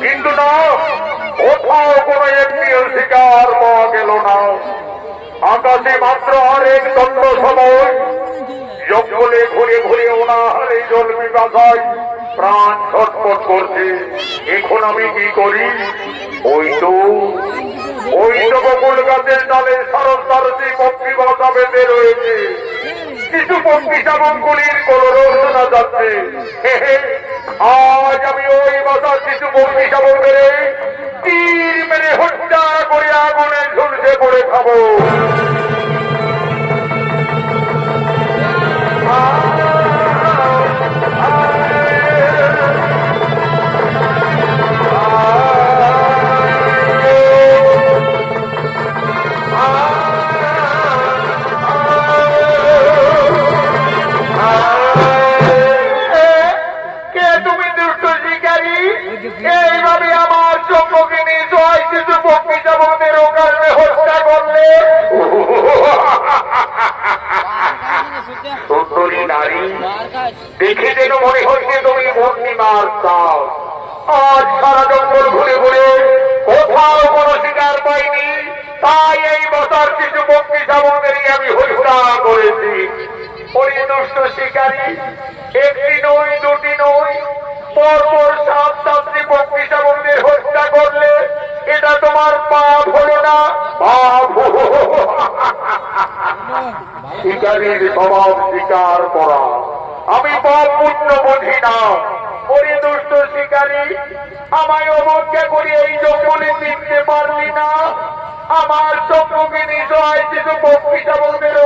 কিন্তু না, কোথাও কোন একটিও শিকার পাওয়া গেল না। আকাশে মাত্র আরেক দণ্ড সময় জঙ্গলে ঘুরে ঘুরে ওনার এই জল বিবাসায় প্রাণ ছটফট করছে। এখন আমি কি করি? ওই তো বকুল গাছের ডালে সারস্বতী পক্ষী বাসা বেঁধে রয়েছে। কিছু পক্ষী শাবকগুলির কলরব শোনা যাচ্ছে। আজ আমি ওই বাসার কিছু পক্ষী শাবক মেরে তীর মেরে হত্যা করে আগুনে ঝুলসে পড়ে খাবো। এইভাবে আমার চোখকে নিয়ে কিছু পক্ষী শাবকদের ওখানে হত্যা করলে সুন্দরী নারী দেখে যেন মনে হচ্ছে তুমি পূর্ণিমার চাও। আজ সারা জঙ্গল ঘুরে ঘুরে কোথাও কোনো শিকার পাইনি, তাই এই বছর কিছু পক্ষী শাবকদেরই আমি হত্যা করেছি। পরিদুষ্ট শিকারী একটি নই দুটি নই, পরপর 7-7টি পক্ষী শাবকদের হত্যা করলে এটা তোমার পাপ হলো না? পাপ। শিকারীর স্বভাব শিকার করা, আমি পাপ পুণ্য বুঝি না। পরিদুষ্ট শিকারী আমায় অবজ্ঞা করে এই জঙ্গলে চিনতে পারলি না। আমার চক্ষুকে নিজ কিছু পক্ষী শাবকদের